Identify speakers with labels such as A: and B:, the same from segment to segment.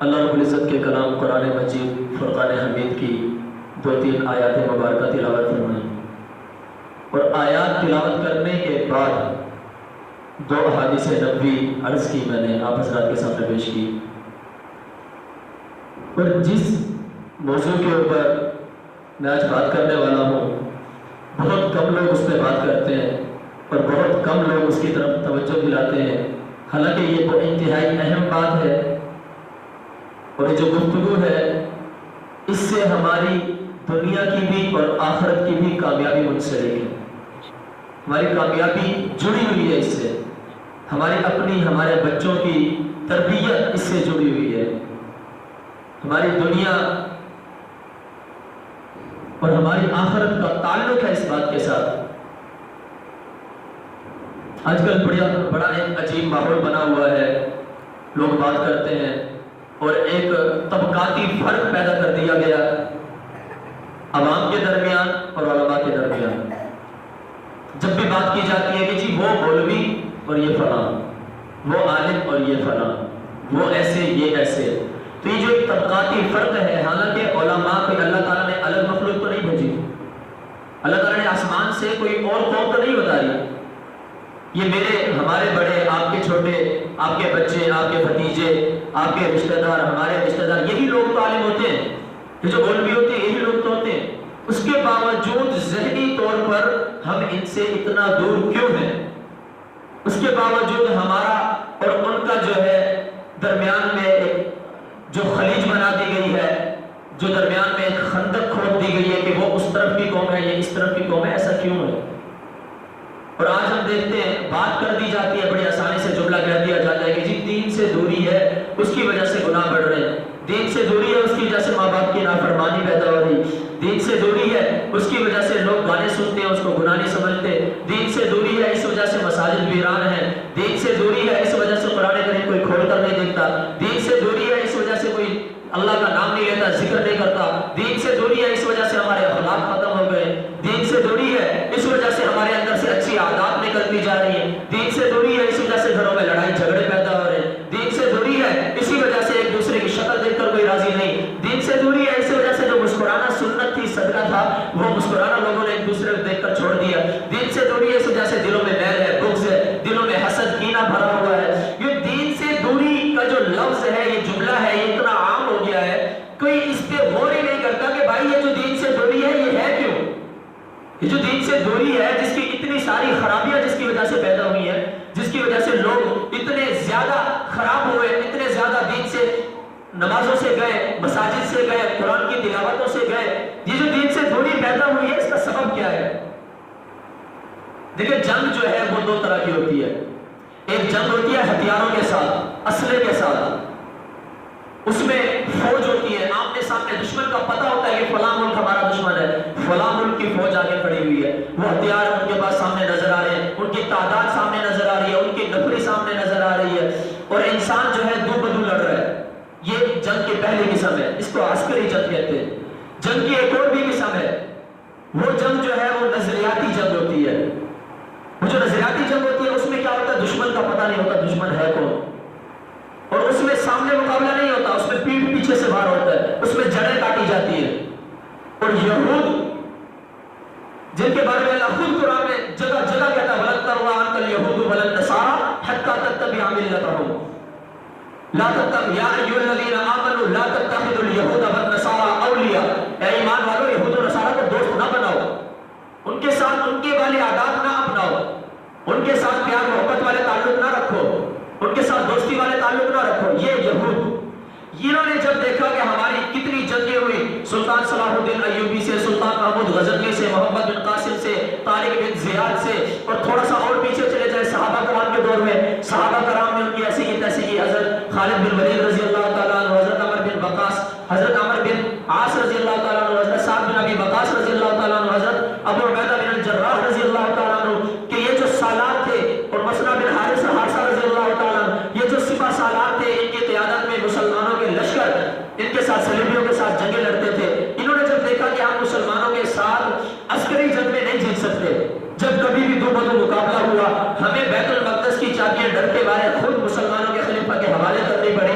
A: اللہ رب العزت کے کلام قرآن مجید فرقان حمید کی 2-3 آیات مبارکہ تلاوت فرمائیں، اور آیات تلاوت کرنے کے بعد 2 احادیث نبوی عرض کی میں نے آپ حضرات کے سامنے پیش کی۔ اور جس موضوع کے اوپر میں آج بات کرنے والا ہوں، بہت کم لوگ اس پہ بات کرتے ہیں اور بہت کم لوگ اس کی طرف توجہ دلاتے ہیں، حالانکہ یہ بہت انتہائی اہم بات ہے، اور یہ جو گفتگو ہے اس سے ہماری دنیا کی بھی اور آخرت کی بھی کامیابی منسلک ہے۔ ہماری کامیابی جڑی ہوئی ہے اس سے، ہمارے بچوں کی تربیت اس سے جڑی ہوئی ہے، ہماری دنیا اور ہماری آخرت کا تعلق ہے اس بات کے ساتھ۔ آج کل بڑا ایک عجیب ماحول بنا ہوا ہے، لوگ بات کرتے ہیں اور ایک طبقاتی فرق پیدا کر دیا گیا عوام کے درمیان اور علماء کے درمیان۔ جب بھی بات کی جاتی ہے کہ جی وہ مولوی اور یہ فلاں، وہ عالم اور یہ فلاں، وہ ایسے یہ ایسے، تو یہ جو ایک طبقاتی فرق ہے، حالانکہ علماء کو اللہ تعالیٰ نے الگ مخلوق تو نہیں بھیجی، اللہ تعالیٰ نے آسمان سے کوئی اور قوم تو نہیں بتائی، یہ ہمارے بڑے، آپ کے چھوٹے، آپ کے بچے، آپ کے بھتیجے، آپ کے رشتہ دار، ہمارے رشتہ دار، یہی لوگ تو عالم ہوتے ہیں، یہ جو مولوی ہوتے ہیں یہی لوگ تو ہوتے ہیں۔ اس کے باوجود ذہنی طور پر ہم ان سے اتنا دور کیوں ہیں؟ اس کے باوجود ہمارا اور ان کا جو ہے درمیان میں ایک جو خلیج بنا دی گئی ہے، جو درمیان میں ایک خندق کھود دی گئی ہے کہ وہ اس طرف کی قوم ہے، یہ اس طرف کی قوم ہے، ایسا کیوں ہے؟ اور آج ہم دیکھتے ہیں بات کر دی جاتی ہے، بڑی آسانی سے جملہ کہہ دیا جاتا ہے کہ جی دین سے دوری ہے اس کی وجہ سے گناہ بڑھ رہے ہیں، دین سے دوری ہے اس کی وجہ سے ماں باپ کی نافرمانی پیدا ہو رہی، دین سے دوری ہے اس کی وجہ سے لوگ گانے سنتے ہیں اس کو گناہ نہیں سمجھتے، دین سے دوری ہے اس وجہ سے مساجد ویران ہیں، دین سے دوری ہے اس وجہ سے قرآن کریم کوئی کھول کر نہیں دیکھتا، دین سے دوری ہے اس وجہ سے کوئی اللہ کا نام نہیں لیتا، ذکر نہیں کرتا، دین سے دوری ہے اس وجہ سے ہمارے اخلاق ختم ہو گئے، دین سے دوری ہے اس وجہ سے ہمارے اندر سے اچھی عادات نکلتی جا رہی ہیں، دین سے دوری ہے اس وجہ سے گھروں میں لڑائی جھگڑے پیدا ہو رہے ہیں، دین سے دوری ہے اسی وجہ سے ایک دوسرے کی شکل دیکھ کر کوئی راضی نہیں، دین سے دوری ہے اس وجہ سے جو مسکرانا سنت تھی، صدقہ تھا، وہ مسکرانا لوگوں نے ایک دوسرے کو دیکھ کر چھوڑ دیا، دین سے دوری ہے اس وجہ سے دلوں میں میل ہے، بغض ہے، دلوں میں حسد کینہ بھرا ہوا ہے۔ یہ دین سے دوری کا جو لفظ ہے، یہ جملہ ہے، یہ اتنا عام ہو گیا ہے، کوئی اس پہ غور ہی نہیں کرتا کہ بھائی یہ جو دین سے دوری ہے یہ ہے کیوں؟ یہ جو دین سے دوری ہے جس کی اتنی ساری خرابیاں جس کی وجہ سے پیدا ہوئی ہیں، جس کی وجہ سے لوگ اتنے زیادہ خراب ہوئے، اتنے زیادہ دین سے، نمازوں سے گئے، مساجد سے گئے، قرآن کی تلاوتوں سے گئے، یہ جو دین سے دوری پیدا ہوئی ہے اس کا سبب کیا ہے؟ دیکھیں جنگ جو ہے وہ 2 طرح کی ہوتی ہے، ایک جنگ ہوتی ہے ہتھیاروں کے ساتھ، اسلحے کے ساتھ، اس میں فوج ہوتی ہے، آمنے سامنے دشمن کا پتہ ہوتا ہے کہ فلاں ملک ہمارا دشمن ہے، فلاں ملک کی فوج آگے کھڑی ہوئی ہے، وہ ہتھیار ان کے پاس سامنے نظر آ رہے ہیں، ان کی تعداد سامنے نظر آ رہی ہے، ان کی نفری سامنے نظر آ رہی ہے، اور انسان جو ہے دو بدو لڑ رہا ہے۔ یہ جنگ کی پہلی قسم ہے، اس کو عسکری جنگ کہتے ہیں۔ جنگ کی ایک اور بھی قسم ہے، وہ جنگ جو ہے وہ نظریاتی جنگ ہوتی ہے۔ وہ جو نظریاتی جنگ ہوتی ہے اس میں کیا ہوتا ہے؟ دشمن کا پتہ نہیں ہوتا دشمن ہے کون، اور اس میں سامنے مقابلہ نہیں ہوتا، اس میں پیٹھ پیچھے سے وار ہوتا ہے، اس میں جڑیں کاٹی جاتی ہیں۔ اور یہود جن کے بارے میں اللہ خود قرآن میں جگہ جگہ کہتا ہے وَلَن تَرْضَىٰ عَنْكَ الْيَهُودُ وَلَا النَّصَارَىٰ حَتَّىٰ تَتَّبِعَ مِلَّتَهُمْ يَا أَيُّهَا الَّذِينَ آمَنُوا لَا تَتَّخِذُوا الْيَهُودَ وَالنَّصَارَىٰ أَوْلِيَاءَ، اے ایمان والو یہود و نصارہ کو دوست نہ بناؤ، ان کے ساتھ ان کے والے عادات نہ اپناؤ، ان کے ساتھ پیار محبت والے تعلق نہ رکھو، ان کے ساتھ دوستی والے تعلق نہ رکھو۔ یہ یہود، انہوں نے جب دیکھا کہ ہماری کتنی جنگیں ہوئی، سلطان صلاح الدین ایوبی سے، سلطان محمود غزنوی سے، محمد بن قاسم سے، طارق بن زیاد سے، اور تھوڑا سا اور پیچھے چلے جائے صحابہ کرام کے دور میں، صحابہ کرام نے ان کی ایسی کی تیسی کی، حضرت خالد بن ولید رضی اللہ تعالیٰ عنہ، حضرت عمر بن وقاص، حضرت عمر بن عاص رضی اللہ تعالیٰ عنہ، حضرت سعد بن ابی وقاص رضی اللہ تعالیٰ عنہ، حضرت ابو عبیدہ بن الجراح رضی اللہ تعالیٰ عنہ، کہ یہ جو سالار تھے، اور مسنا بن حارثہ رضی اللہ تعالیٰ عنہ، یہ جو سپہ سالار تھے، ان کی قیادت میں مسلمانوں کے لشکر ان کے ساتھ صلیبیوں کے ساتھ جنگیں لڑتے تھے۔ انہوں نے جب دیکھا کہ ہم مسلمانوں کے ساتھ عسکری جنگ میں نہیں جیت سکتے، جب کبھی بھی دو بدو مقابلہ ہوا ہمیں بیت المقدس کی چابیاں ڈر کے بارے خود مسلمانوں کے خلیفہ کے حوالے کرنی پڑی،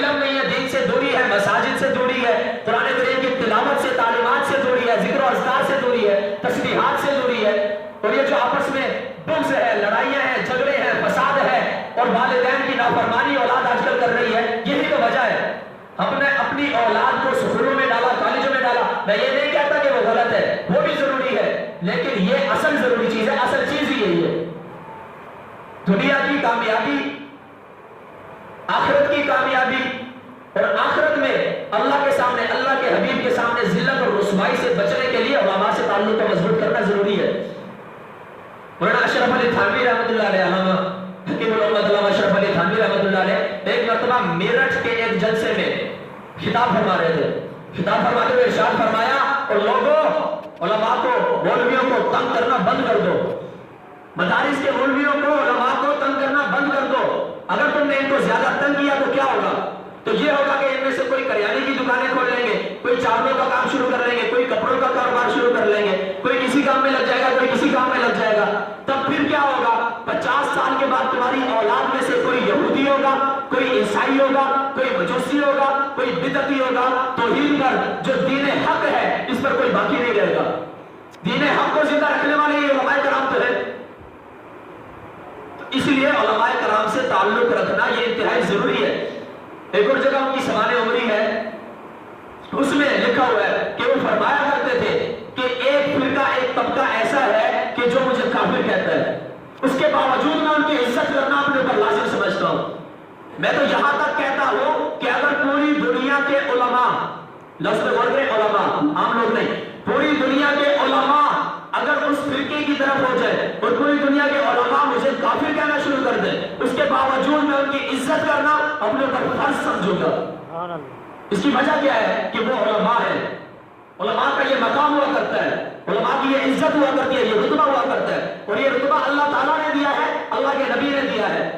B: علم نہیں ہے، دین سے دوری ہے، مساجد سے دوری ہے، قرآن کریم کی تلاوت سے، تعلیمات سے دوری ہے، ذکر و اذکار سے دوری ہے، تسبیحات سے دوری ہے، اور یہ جو آپس میں بغض ہے، لڑائیاں ہیں، جھگڑے ہیں، فساد ہے، اور والدین کی نافرمانی اولاد آج کل کر رہی ہے، یہی تو وجہ ہے۔ ہم نے اپنی اولاد کو سکولوں میں ڈالا، کالجوں میں ڈالا، میں یہ نہیں کہتا کہ وہ غلط ہے، وہ بھی ضروری ہے، لیکن یہ اصل ضروری چیز ہے، اصل چیز ہی یہی ہے۔ دنیا کی کامیابی، آخرت کی کامیابی، اور آخرت میں اللہ کے سامنے، اللہ کے حبیب کے سامنے ذلت اور رسوائی سے بچنے کے لیے علماء سے تعلق کو مضبوط کرنا ضروری ہے۔ مولانا اشرف علی تھانوی رحمۃ اللہ علیہ، علامہ حکیم الامت علامہ اشرف علی تھانوی رحمۃ اللہ علیہ ایک مرتبہ میرٹھ کے ایک جلسے میں خطاب فرما رہے تھے۔ خطاب فرماتے ہوئے ارشاد فرمایا، اور لوگوں، علماء کو، مولویوں کو تنگ کرنا بند کر دو، مدارس کے مولویوں کو، علماء کو تنگ کرنا بند کر دو۔ اگر تم نے ان کو زیادہ تنگ کیا تو کیا ہوگا؟ تو یہ ہوگا کہ ان میں سے کوئی کریانے کی دکانیں کھول لیں گے، کوئی چاولوں کا کام شروع کر لیں گے، کوئی کپڑوں کا کاروبار شروع کر لیں گے، کوئی کسی کام میں لگ جائے گا، کوئی کسی کام میں لگ جائے گا۔ تب پھر کیا ہوگا؟ 50 سال کے بعد تمہاری اولاد میں سے کوئی یہودی ہوگا، کوئی عیسائی ہوگا، کوئی مجوسی ہوگا، کوئی بدعتی ہوگا، توحید پر جو دین حق ہے اس پر کوئی باقی نہیں رہے گا۔ دین حق کو زندہ رکھنے والے یہ علماء کرام تو ہے۔ اس لیے علماء کرام سے تعلق رکھنا یہ انتہائی ضروری ہے۔ ایک اور جگہ ان کی سوانح عمری ہے، اس میں لکھا ہوا ہے کہ وہ فرمایا کرتے تھے کہ ایک فرقہ، ایک طبقہ ایسا ہے کہ جو مجھے کافر کہتا ہے، اس کے باوجود میں ان کی عزت کرنا اپنے اوپر لازم سمجھتا ہوں۔ میں تو یہاں تک کہتا ہوں کہ اگر پوری دنیا کے علماء، لفظ میں غور کریں، علماء، عام لوگ نہیں، پوری دنیا کے علماء اگر اس فرقے کی طرف ہو جائے اور پوری دنیا کے علماء مجھے کافر کہنا شروع کر دیں، اس کے باوجود میں ان کی عزت کرنا اپنے اوپر فرض سمجھوں گا۔ اس کی وجہ کیا ہے کہ وہ علماء ہے، علماء کا یہ مقام ہوا کرتا ہے، علماء کی یہ عزت ہوا کرتی ہے، یہ رتبہ ہوا کرتا ہے، اور یہ رتبہ اللہ تعالیٰ نے دیا ہے، اللہ کے نبی نے دیا ہے۔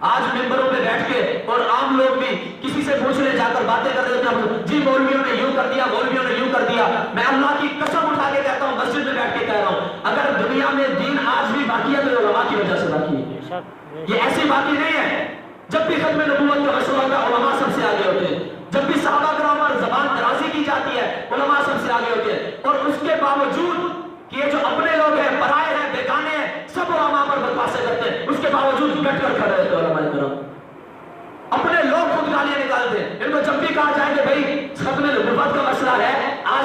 B: آج ممبروں پہ بیٹھ کے اور عام لوگ بھی کسی سے پوچھنے جا کر باتیں کر رہے ہیں، جی مولویوں نے یوں کر دیا، مولویوں نے یوں کر دیا۔ میں اللہ کی قسم اٹھا کے کہتا ہوں، مسجد میں بیٹھ کے کہہ رہا ہوں، اگر دنیا میں دین آج بھی باقی ہے تو علماء کی وجہ سے باقی ہے۔ یہ ایسی باقی نہیں ہے، جب بھی ختم نبوت کا مسئلہ ہوتا ہے علماء سب سے آگے ہوتے ہیں، جب بھی صحابہ کرام پر زبان درازی کی جاتی ہے علماء سب سے آگے ہوتے ہیں، اور اس کے باوجود کہ یہ جو اپنے لوگ ہیں، پرائے ہیں، بیگانے ہیں، سب علماء پر بکواسیں کرتے ہیں، اس کے باوجود ڈٹ کر کھڑے ہوتے ہیں علماء کرام۔ اپنے لوگ خود گالیاں نکالتے ہیں، ان کو جب بھی کہا جائے کہ بھائی ختم نبوت کا مسئلہ ہے، آج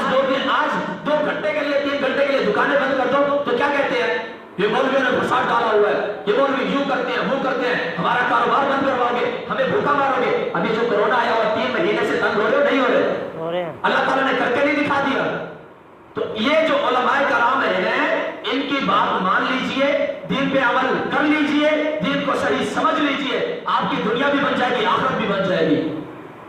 B: 2 گھنٹے کے لیے، 3 گھنٹے کے لیے دکانیں بند کر دو، تو کیا کہتے ہیں؟ یہ مولویوں نے فساد ڈالا ہوا ہے، یہ مولوی یوں کرتے ہیں، وہ کرتے ہیں، ہمارا کاروبار بند کرواؤ گے، ہمیں بھوکا مارو گے۔ ابھی جو کرونا آیا ہوا 3 مہینے سے تنگ ہو رہے ہو نہیں ہو رہے؟ اللہ تعالیٰ نے کر کے نہیں دکھا دیا۔ تو یہ جو علماء کرام ہیں، ان کی بات مان لیجئے، دین پہ عمل کر لیجئے، دین کو صحیح سمجھ لیجئے، آپ کی دنیا بھی بن جائے گی، آخرت بھی بن جائے گی۔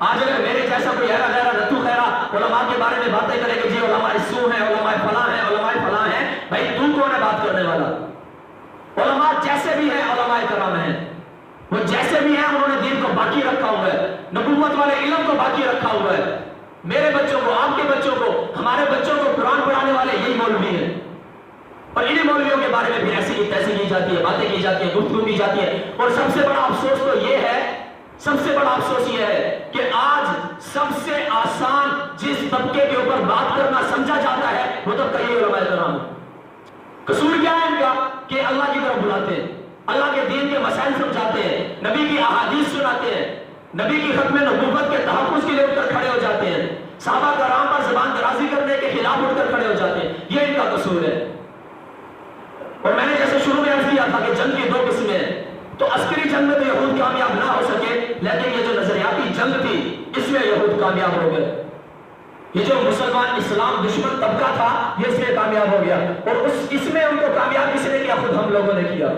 B: آج اگر میرے جیسا کوئی ایرا غیرہ نتو خیرہ علماء کے بارے میں باتیں کرے کہ جی علماء سو ہیں، علماء فلاں ہیں، علماء فلاں ہیں، بھائی تو کون ہے بات کرنے والا؟ علماء جیسے بھی ہیں علماء کرام ہیں، وہ جیسے بھی ہیں انہوں نے دین کو باقی رکھا ہوا ہے، نبوت والے علم کو باقی رکھا ہوا ہے۔ میرے بچوں کو، آپ کے بچوں کو، ہمارے بچوں کو قرآن پڑھانے والے یہی مولوی ہیں، اور انہی مولویوں کے بارے میں بھی ایسی کی تیسی کی جاتی ہے، باتیں کی جاتی ہیں، گفتگو کی جاتی ہے۔ اور سب سے بڑا افسوس تو یہ ہے، سب سے بڑا افسوس یہ ہے کہ آج سب سے آسان جس طبقے کے اوپر بات کرنا سمجھا جاتا ہے وہ تو کئی علماء کرام ہیں۔ قصور کیا ہے ان کا؟ کہ اللہ کی طرف بلاتے ہیں، اللہ کے دین کے مسائل سمجھاتے ہیں، نبی کی احادیث سناتے ہیں، نبی کی ختم نبوت کے تحفظ کے لیے اٹھ کر کھڑے ہو جاتے ہیں، صحابہ کرام پر زبان درازی کرنے کے خلاف اٹھ کر کھڑے ہو جاتے ہیں، یہ ان کا قصور ہے۔ اور میں نے جیسے شروع میں عرض کیا تھا کہ جنگ کی 2 قسمیں ہیں، تو عسکری جنگ میں تو یہود کامیاب نہ ہو سکے، لیکن یہ جو نظریاتی جنگ تھی اس میں یہود کامیاب ہو گئے۔ یہ جو مسلمان اسلام دشمن طبقہ تھا یہ اس میں کامیاب ہو گیا، اور اس میں ان کو کامیاب کس نے کیا؟ خود ہم لوگوں نے کیا،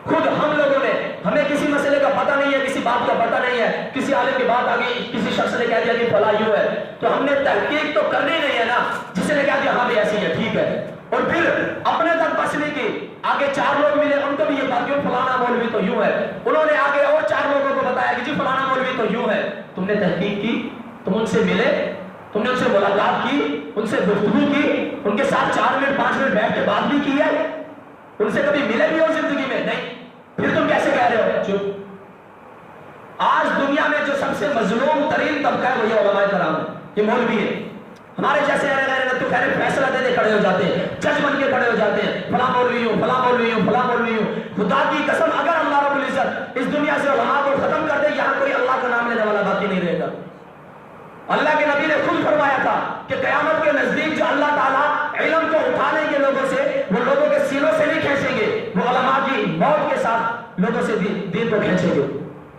B: خود ہم لوگوں نے۔ ہمیں کسی مسئلے کا پتہ نہیں ہے، کسی بات کا پتہ نہیں ہے، کسی عالم کی بات آ گئی، کسی شخص نے کہہ دیا کہ فلاں یوں ہے، تو ہم نے تحقیق تو کرنی نہیں ہے نا، جس نے کہا کہ ہاں بھی ایسی ہے، ٹھیک ہے، اور پھر اپنے تک بچنے کی آگے 4 لوگ ملے، ان کو بھی یہ بات کیوں فلانا مولوی تو یوں ہے، انہوں نے آگے اور 4 لوگوں کو بتایا کہ جی فلانا مولوی تو یوں ہے۔ تم نے تحقیق کی، تم ان سے ملے، تم نے ان سے ملاقات کی، ان سے گفتگو کی، ان کے ساتھ 4 منٹ 5 منٹ بیٹھ کے بات بھی کی ہے، ان سے کبھی ملے بھی ہو زندگی میں؟ نہیں، پھر تم کیسے کہہ رہے ہو؟ چپ۔ آج دنیا میں جو سب سے مظلوم ترین طبقہ ہے وہ یہ علماء کرام ہے، یہ مولوی ہے. ہمارے جیسے تو خیر فیصلہ دے کھڑے ہو جاتے ہیں، جج بن کے کھڑے ہو جاتے ہیں، فلاں مولوی ہوں، فلاں مولوی ہوں، فلاں مولوی ہوں. خدا کی قسم اگر اللہ رب العزت اس دنیا سے علماء کو ختم کر دے، یہاں کوئی اللہ کا نام لینے والا باقی نہیں رہے گا. اللہ کے نبی نے خود فرمایا تھا کہ قیامت کے نزدیک جو اللہ تعالیٰ علم کو اٹھا لیں گے لوگوں سے، وہ لوگوں کے سینوں سے نہیں کھینچیں گے، وہ علماء کی موت کے ساتھ لوگوں سے دین کو کھینچیں گے،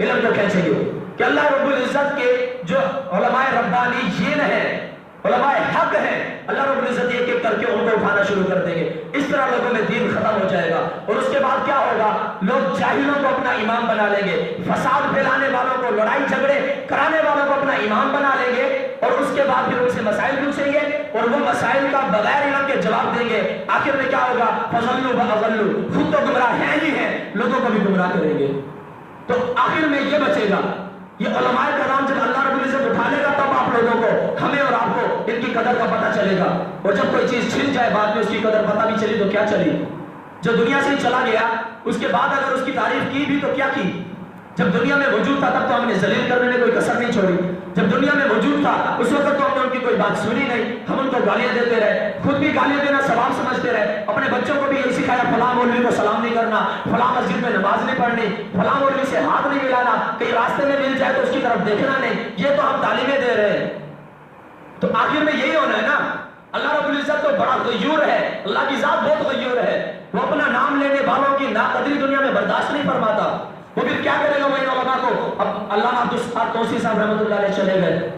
B: علم کو کھینچیں گے. کہ اللہ رب العزت کے جو علماء ربانیین ہیں، علماء حق ہیں، اللہ رب العزت ایک ایک کر کے ان کو اٹھانا شروع کر دیں گے. اس طرح لوگوں میں دین ختم ہو جائے گا. اور اس کے بعد کیا ہوگا؟ لوگ جاہلوں کو اپنا امام بنا لیں گے، فساد پھیلانے والوں کو، لڑائی جھگڑے کرانے والوں کو اپنا امام بنا لیں گے، اور اس کے بعد پھر ان سے مسائل پوچھیں گے اور وہ مسائل کا بغیر علم کے جواب دیں گے. آخر میں کیا ہوگا؟ فضلوا واضلوا، خود تو گمراہ ہیں ہی ہیں، لوگوں کو بھی گمراہ کریں گے. تو آخر میں یہ بچے گا. یہ علماء کرام جب اللہ رب العزت اٹھا لے گا تب آپ لوگوں کو، ہمیں اور آپ کو ان کی قدر کا پتہ چلے گا. اور جب کوئی چیز چھن جائے بعد میں اس کی قدر پتہ بھی چلی تو کیا چلی؟ جو دنیا سے ہی چلا گیا اس کے بعد اگر اس کی تعریف کی بھی تو کیا کی؟ جب دنیا میں موجود تھا تب تو ہم نے ذلیل کرنے میں کوئی کسر نہیں چھوڑی. جب دنیا میں موجود تھا اس وقت تو ہم نے ان کی کوئی بات سنی نہیں، ہم ان کو گالیاں دیتے رہے، خود بھی گالیاں دینا ثواب سمجھتے رہے. اپنے بچوں کو بھی یہی سکھایا فلاں مولوی کو سلام نہیں کرنا، فلاں مسجد میں نماز نہیں پڑھنی، فلاں مولوی سے ہاتھ نہیں ملانا، کہیں راستے میں مل جائے تو اس کی طرف دیکھنا نہیں. یہ تو ہم تعلیمیں دے رہے ہیں. تو آخر میں یہی ہونا ہے نا. اللہ رب العزت تو بڑا غیور ہے، اللہ کی ذات بہت غیور ہے. وہ اپنا نام لینے والوں کی ناقدری دنیا میں برداشت نہیں فرماتا. وہ پھر کیا کرے گا وہ ان علماء کو؟ اب علامہ عبدالستار توسی صاحب رحمۃ اللہ علیہ چلے گئے.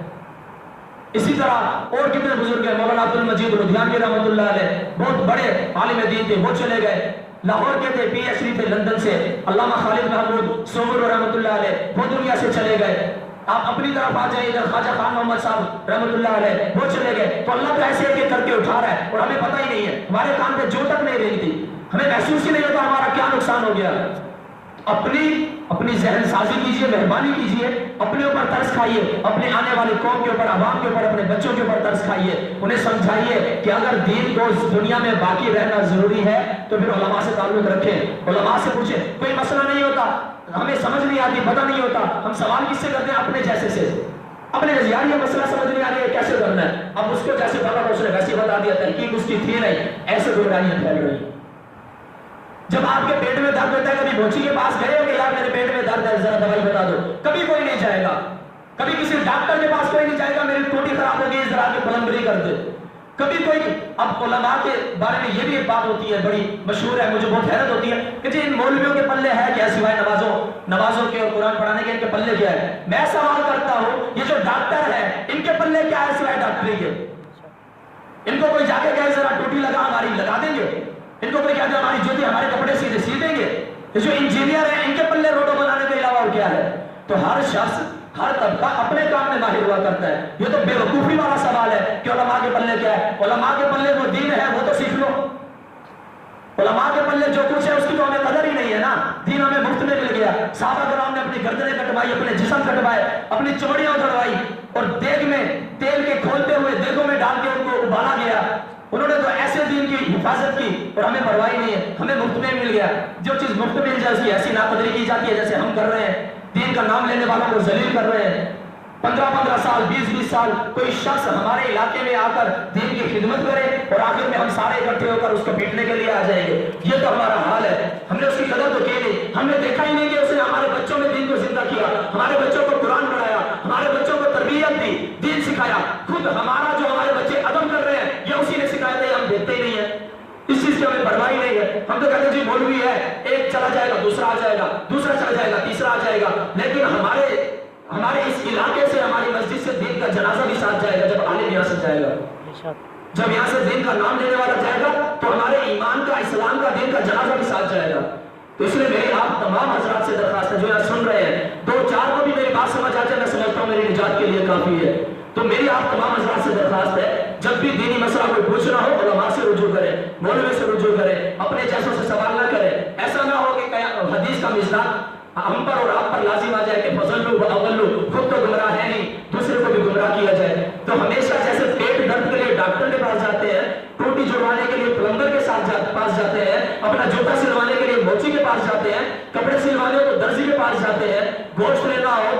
B: اسی طرح اور کتنے بزرگ ہیں، مولانا عبد المجید لدھیانوی رحمۃ اللہ علیہ، بہت بڑے عالم دین تھے، وہ چلے گئے. لاہور کے تھے، پی ایچ ڈی تھے لندن سے. علامہ خالد محمود سومر رحمۃ اللہ علیہ وہ دنیا سے چلے گئے. آپ اپنی طرف آ جائیں، ادھر خواجہ خان محمد صاحب رحمۃ اللہ علیہ وہ چلے گئے. تو اللہ تو ایسے ایک ایک کر کے اٹھا رہا ہے اور ہمیں پتہ ہی نہیں ہے. ہمارے کان پہ جو تک نہیں رہی تھی، ہمیں محسوس ہی نہیں ہوتا ہمارا کیا نقصان ہو گیا. اپنی ذہن سازی کیجئے، مہربانی کیجئے، اپنے اوپر ترس کھائیے، اپنے آنے والی قوم کے اوپر، عوام کے اوپر، اپنے بچوں کے اوپر ترس کھائیے. انہیں سمجھائیے کہ اگر دین کو اس دنیا میں باقی رہنا ضروری ہے تو پھر علماء سے تعلق رکھیں، علماء سے پوچھیں. کوئی مسئلہ نہیں ہوتا، ہمیں سمجھ نہیں آتی، پتہ نہیں ہوتا، ہم سوال کس سے کرتے ہیں؟ اپنے جیسے سے. اپنے یار یہ مسئلہ سمجھ نہیں آ رہی ہے کیسے کرنا ہے، اب اس کو جیسے پتا اس نے ویسے بتا دیا، تحقیق اس کی تھی نہیں، ایسے گمراہیاں پھیل رہی. جب آپ کے پیٹ میں درد ہوتا ہے کبھی موچی کے پاس گئے ہو کہ یار میرے پیٹ میں درد ہے ذرا دوائی بتا دو؟ کبھی کوئی نہیں جائے گا. کبھی کسی ڈاکٹر کے پاس کوئی نہیں جائے گا میری ٹوٹی خراب ہو گئی ذرا کے پلمبری کر دے. کبھی کوئی. اب علماء کے بارے میں یہ بھی ایک بات ہوتی ہے بڑی مشہور ہے، مجھے بہت حیرت ہوتی ہے کہ جی ان مولویوں کے پلے ہے کیا سوائے نمازوں کے اور قرآن پڑھانے کے؟ ان کے پلے کیا ہے؟ میں سوال کرتا ہوں یہ جو ڈاکٹر ہے ان کے پلے کیا ہے سوائے ڈاکٹری کے؟ ان کو کوئی جا کے کہے ذرا ٹوٹی لگا، ہماری لگا دیں گے؟ ان کو کوئی کہتے ہیں ہماری جوتی ہمارے کپڑے سیدھے سی دیں گے؟ یہ جو انجینئر ہیں ان کے پلے روڈوں بنانے کے علاوہ اور کیا ہے؟ تو ہر شخص ہر طبقہ اپنے کام میں ماہر ہوا کرتا ہے. یہ تو بے وقوفی والا سوال ہے کہ علماء کے پلے کیا ہے. علماء کے پلے وہ دین ہے وہ تو سیکھ لو. علماء کے پلے جو کچھ ہے اس کی تو ہمیں قدر ہی نہیں ہے نا. دین ہمیں مفت میں مل گیا. صحابہ کرام نے اپنی گردنیں کٹوائی، اپنے جسم کٹوائے، اپنی چمڑیاں اتروائی اور دیگ میں تیل کے کھولتے ہوئے دیگوں میں ڈال کے ان کو ابالا گیا. انہوں نے تو ایسے دین کی حفاظت کی اور ہمیں پرواہ نہیں ہے، ہمیں مفت میں مل گیا. جو چیز مفت مل جائے اس کی ایسی ناقدری کی جاتی ہے جیسے ہم کر رہے ہیں. دین کا نام لینے والوں کو ذلیل کر رہے ہیں. 15 سال 20 سال کوئی شخص ہمارے علاقے میں آ کر دین کی خدمت کرے اور آخر میں ہم سارے اکٹھے ہو کر اس کو پیٹنے کے لیے آ جائیں گے. یہ تو ہمارا حال ہے. ہم نے اس کی قدر تو کی نہیں. ہم نے دیکھا ہی نہیں کہ اس نے ہمارے بچوں میں دین کو زندہ کیا، ہمارے بچوں کو قرآن پڑھایا، ہمارے بچوں کو تربیت دی، دین سکھایا. خود ہمارا جو ہمارے بچے عدم کر رہے ہیں یہ اسی نے سکھایا تھا، ہم دیکھتے ہی نہیں ہیں. اس چیز کی ہمیں پرواہ نہیں ہے. ہم تو کہتے ہیں جی مولوی ہے، ایک چلا جائے گا دوسرا آ جائے گا، دوسرا چلا جائے گا تیسرا آ جائے گا. لیکن ہمارے اس علاقے سے ہماری مسجد سے دین کا جنازہ بھی ساتھ جائے گا. جب عالم یہاں سے جائے گا، جب یہاں سے دین کا نام لینے والا جائے گا تو ہمارے ایمان کا، اسلام کا، دین کا جنازہ بھی ساتھ جائے گا. تو اس لیے میری آپ تمام حضرات سے درخواست ہے جو یہاں سن رہے ہیں، 2-4 کو بھی میری بات سمجھ آ جائے میں سمجھتا ہوں میری نجات کے لیے کافی ہے. تو میری آپ تمام حضرات سے درخواست ہے جب بھی دینی مسئلہ کوئی پوچھنا ہو علماء سے رجوع کریں، مولوی سے رجوع کریں، اپنے جیسوں سے سوال نہ کریں. ایسا نہ ہو کہ حدیث کا مصداق ہم پر اور آپ پر لازم آ جائے کہ فضلوا واضلوا، خود تو گمراہ ہے نہیں دوسرے کو بھی گمراہ کیا جائے. تو ہمیشہ جیسے پیٹ درد کے لیے ڈاکٹر کے پاس جاتے ہیں، ٹوٹی جڑوانے کے لیے پلمبر کے پاس جاتے ہیں، اپنا جوتا سلوانے کے لیے موچی کے پاس جاتے ہیں، کپڑے سلوانے ہو تو درزی کے پاس جاتے ہیں، گوشت لینا ہو